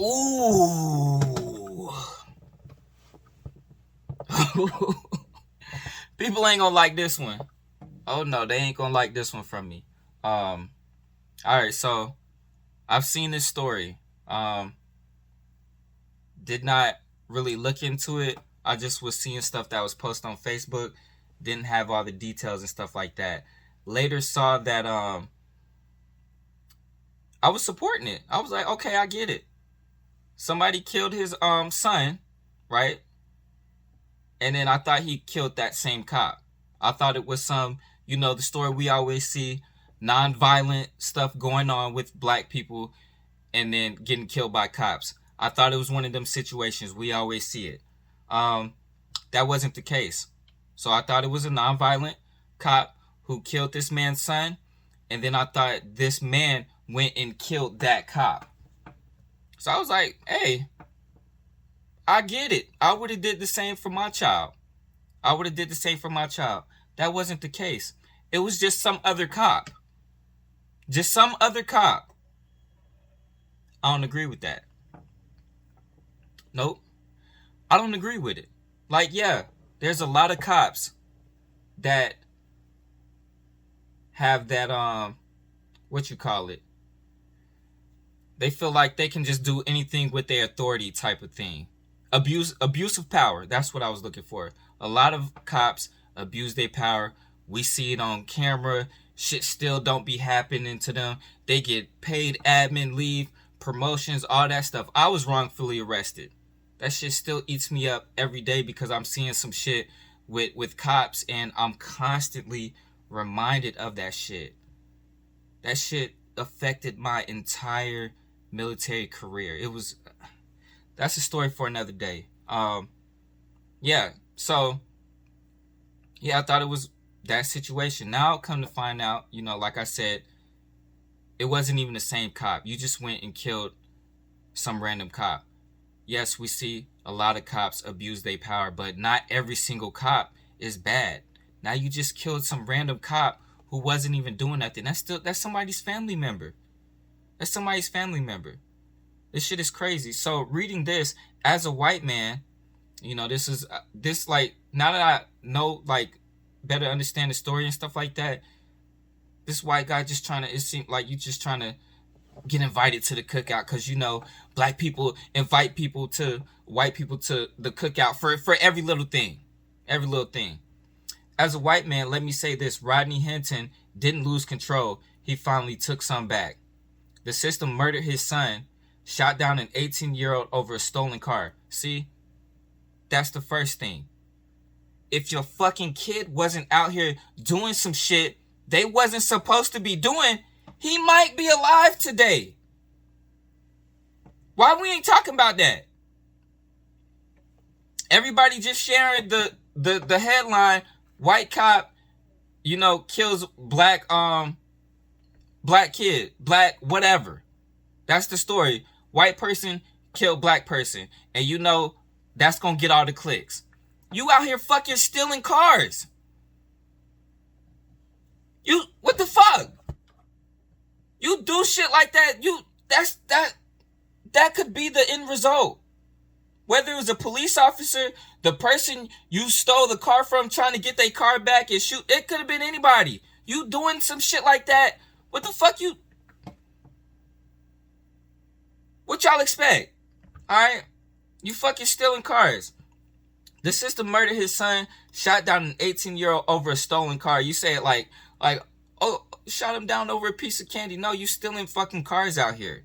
Ooh. People ain't gonna like this one. Oh no, they ain't gonna like this one from me. All right, so I've seen this story. Did not really look into it. I just was seeing stuff that was posted on Facebook. Didn't have all the details and stuff like that. Later saw that I was supporting it. I was like, okay, I get it. Somebody killed his son, right? And then I thought he killed that same cop. I thought it was some, the story we always see, non-violent stuff going on with black people and then getting killed by cops. I thought it was one of them situations. We always see it. That wasn't the case. So I thought it was a non-violent cop who killed this man's son. And then I thought this man went and killed that cop. So I was like, hey, I get it. I would have did the same for my child. That wasn't the case. It was just some other cop. I don't agree with that. Nope. I don't agree with it. Like, yeah, there's a lot of cops that have that what you call it? They feel like they can just do anything with their authority type of thing. Abuse of power. That's what I was looking for. A lot of cops abuse their power. We see it on camera. Shit still don't be happening to them. They get paid admin leave, promotions, all that stuff. I was wrongfully arrested. That shit still eats me up every day because I'm seeing some shit with cops and I'm constantly reminded of that shit. That shit affected my entire military career. That's a story for another day. Yeah. So yeah, I thought it was that situation. Now come to find out, like I said, it wasn't even the same cop. You just went and killed some random cop. Yes, we see a lot of cops abuse their power, but not every single cop is bad. Now you just killed some random cop who wasn't even doing nothing. That's somebody's family member. This shit is crazy. So reading this as a white man, this like, now that I know, like, better understand the story and stuff like that, this white guy just it seemed like you just trying to get invited to the cookout because black people invite white people to the cookout for every little thing. As a white man, let me say this: Rodney Hinton didn't lose control. He finally took some back. The system murdered his son, shot down an 18-year-old over a stolen car. See, that's the first thing. If your fucking kid wasn't out here doing some shit they wasn't supposed to be doing, he might be alive today. Why we ain't talking about that? Everybody just sharing the headline: white cop, kills black kid, black whatever. That's the story. White person killed black person, and that's gonna get all the clicks. You out here fucking stealing cars. What the fuck? You do shit like that, that could be the end result. Whether it was a police officer, the person you stole the car from trying to get their car back and shoot, it could have been anybody. You doing some shit like that, what the fuck what y'all expect? Alright? You fucking stealing cars. The system murdered his son, shot down an 18-year-old over a stolen car. You say it like, oh, shot him down over a piece of candy. No, you stealing fucking cars out here.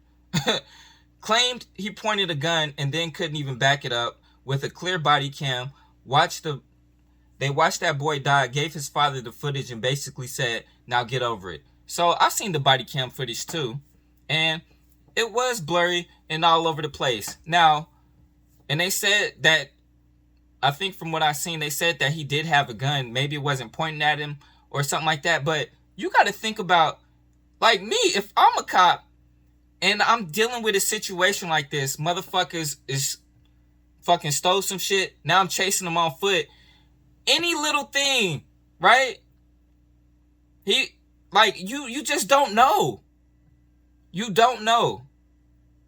Claimed he pointed a gun and then couldn't even back it up with a clear body cam. They watched that boy die, gave his father the footage and basically said, now get over it. So I've seen the body cam footage too. And it was blurry and all over the place. Now, and they said that, I think from what I've seen, they said that he did have a gun. Maybe it wasn't pointing at him or something like that. But you got to think about, like me, if I'm a cop and I'm dealing with a situation like this, motherfuckers is fucking stole some shit. Now I'm chasing them on foot. Any little thing, right? You just don't know. You don't know.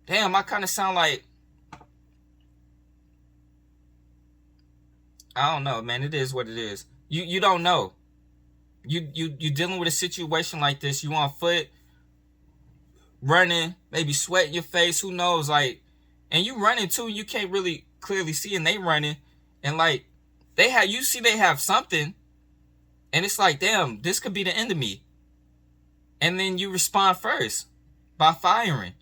Damn, I kind of sound like, I don't know, man. It is what it is. You don't know. You dealing with a situation like this. You on foot, running, maybe sweat in your face. Who knows? Like, and you running too. You can't really clearly see, and they running, and like they have something, and it's like, damn, this could be the end of me. And then you respond first by firing.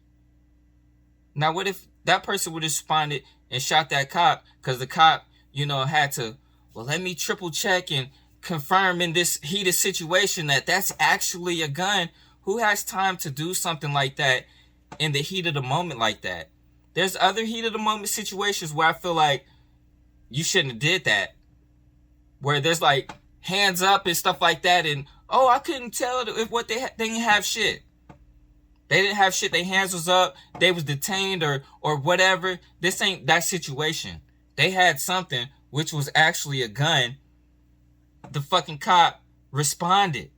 Now, what if that person would have responded and shot that cop because the cop, had to, well, let me triple check and confirm in this heated situation that that's actually a gun. Who has time to do something like that in the heat of the moment like that? There's other heat of the moment situations where I feel like you shouldn't have did that. Where there's like hands up and stuff like that, and I couldn't tell if what they didn't have shit. They didn't have shit. Their hands was up. They was detained or whatever. This ain't that situation. They had something which was actually a gun. The fucking cop responded.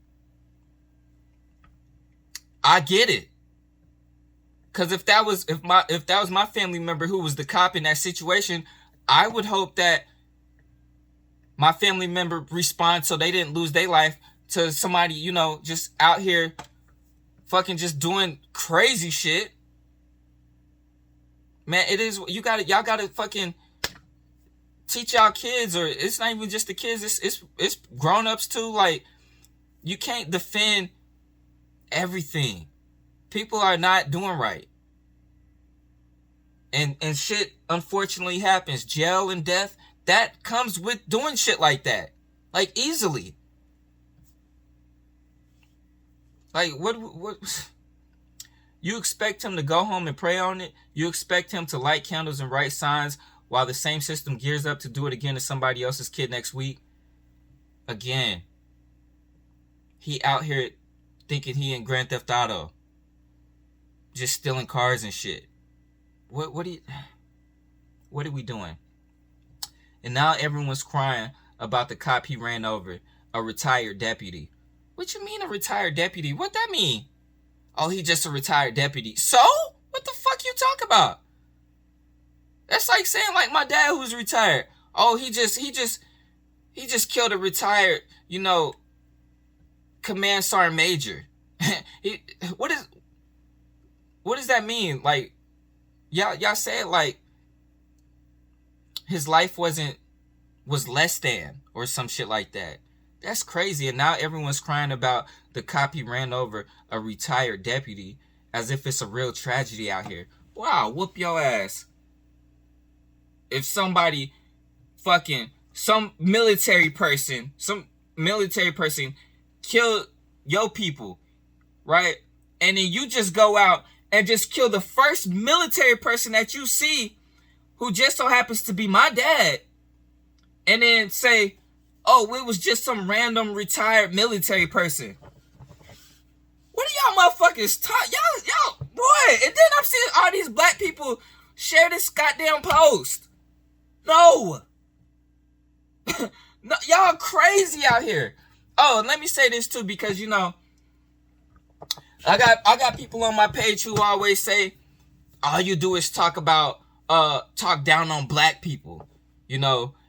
I get it. Cause if that was my family member who was the cop in that situation, I would hope that my family member responds so they didn't lose their life to somebody, just out here fucking just doing crazy shit. Man, it is, y'all gotta fucking teach y'all kids, or it's not even just the kids, it's grown-ups too. Like, you can't defend everything. People are not doing right. And shit unfortunately happens. Jail and death, that comes with doing shit like that. Like, easily. Like, what you expect him to go home and pray on it? You expect him to light candles and write signs while the same system gears up to do it again to somebody else's kid next week? Again, he out here thinking he in Grand Theft Auto, just stealing cars and shit. What are we doing? And now everyone's crying about the cop he ran over, a retired deputy. What you mean a retired deputy? What that mean? Oh, he just a retired deputy. So? What the fuck you talk about? That's like saying like my dad who's retired. Oh, he just killed a retired, command sergeant major. What does that mean? Like, y'all say it like his life was less than or some shit like that. That's crazy. And now everyone's crying about the cop he ran over, a retired deputy, as if it's a real tragedy out here. Wow, whoop your ass. If somebody some military person killed your people, right? And then you just go out and just kill the first military person that you see, who just so happens to be my dad, and then say, oh, it was just some random retired military person. What are y'all motherfuckers talk? Y'all, boy. And then I'm seeing all these black people share this goddamn post. No. No, y'all crazy out here. Oh, and let me say this too, because I got people on my page who always say all you do is talk down on black people.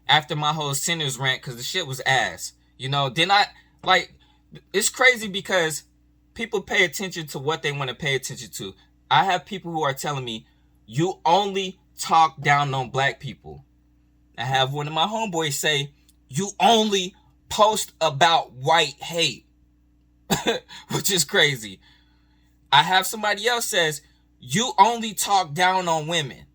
After my whole sinners rant, because the shit was ass. Then it's crazy because people pay attention to what they want to pay attention to. I have people who are telling me, you only talk down on black people. I have one of my homeboys say, you only post about white hate. Which is crazy. I have somebody else says, you only talk down on women.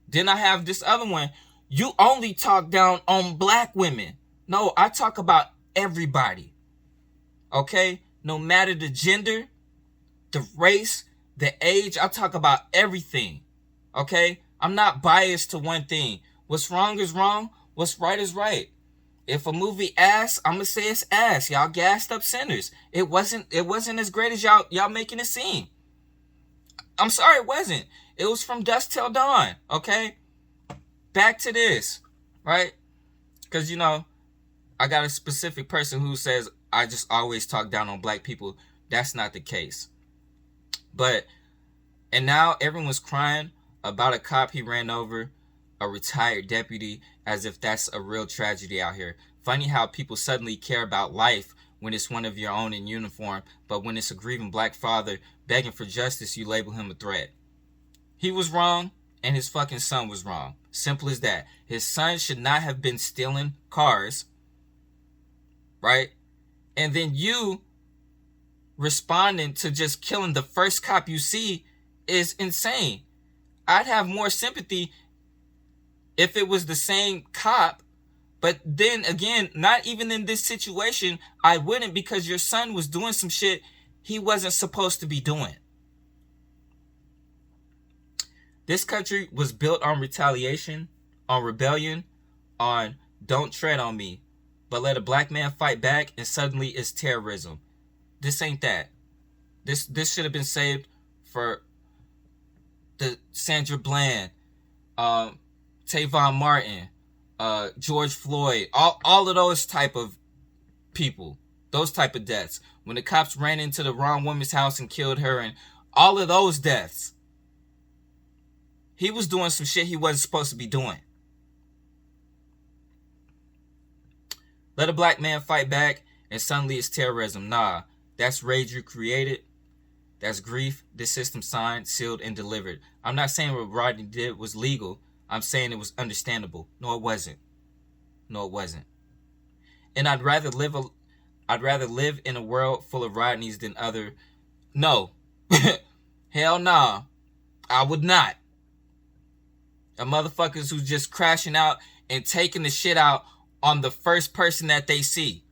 Then I have this other one, you only talk down on black women. No, I talk about everybody. Okay? No matter the gender, the race, the age, I talk about everything. Okay? I'm not biased to one thing. What's wrong is wrong. What's right is right. If a movie ass, I'm gonna say it's ass. Y'all gassed up sinners. It wasn't as great as y'all making it seem. I'm sorry, it wasn't. It was from dusk till dawn. Okay? Back to this, right? Because, I got a specific person who says I just always talk down on black people. That's not the case. But And now everyone's crying about a cop he ran over, a retired deputy, as if that's a real tragedy out here. Funny how people suddenly care about life when it's one of your own in uniform, but when it's a grieving black father begging for justice, you label him a threat. He was wrong, and his fucking son was wrong. Simple as that. His son should not have been stealing cars, right? And then you responding to just killing the first cop you see is insane. I'd have more sympathy if it was the same cop, but then again, not even in this situation, I wouldn't, because your son was doing some shit he wasn't supposed to be doing. This country was built on retaliation, on rebellion, on don't tread on me, but let a black man fight back and suddenly it's terrorism. This ain't that. This should have been saved for the Sandra Bland, Trayvon Martin, George Floyd, all of those type of people, those type of deaths. When the cops ran into the wrong woman's house and killed her, and all of those deaths. He was doing some shit he wasn't supposed to be doing. Let a black man fight back and suddenly it's terrorism. Nah, that's rage you created. That's grief this system signed, sealed, and delivered. I'm not saying what Rodney did was legal. I'm saying it was understandable. No, it wasn't. No, it wasn't. And I'd rather live in a world full of Rodneys than other. No. Hell nah. I would not. A motherfuckers who's just crashing out and taking the shit out on the first person that they see.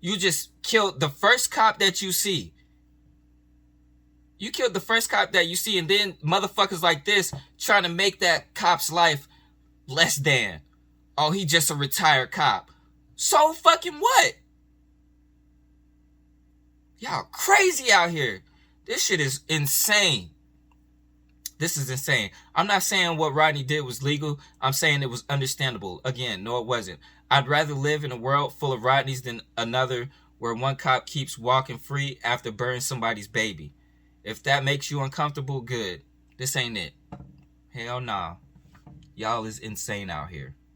You just killed the first cop that you see. You killed the first cop that you see, and then motherfuckers like this trying to make that cop's life less than. Oh, he just a retired cop. So fucking what? Y'all crazy out here. This shit is insane. This is insane. I'm not saying what Rodney did was legal. I'm saying it was understandable. Again, no, it wasn't. I'd rather live in a world full of Rodneys than another where one cop keeps walking free after burning somebody's baby. If that makes you uncomfortable, good. This ain't it. Hell nah. Y'all is insane out here.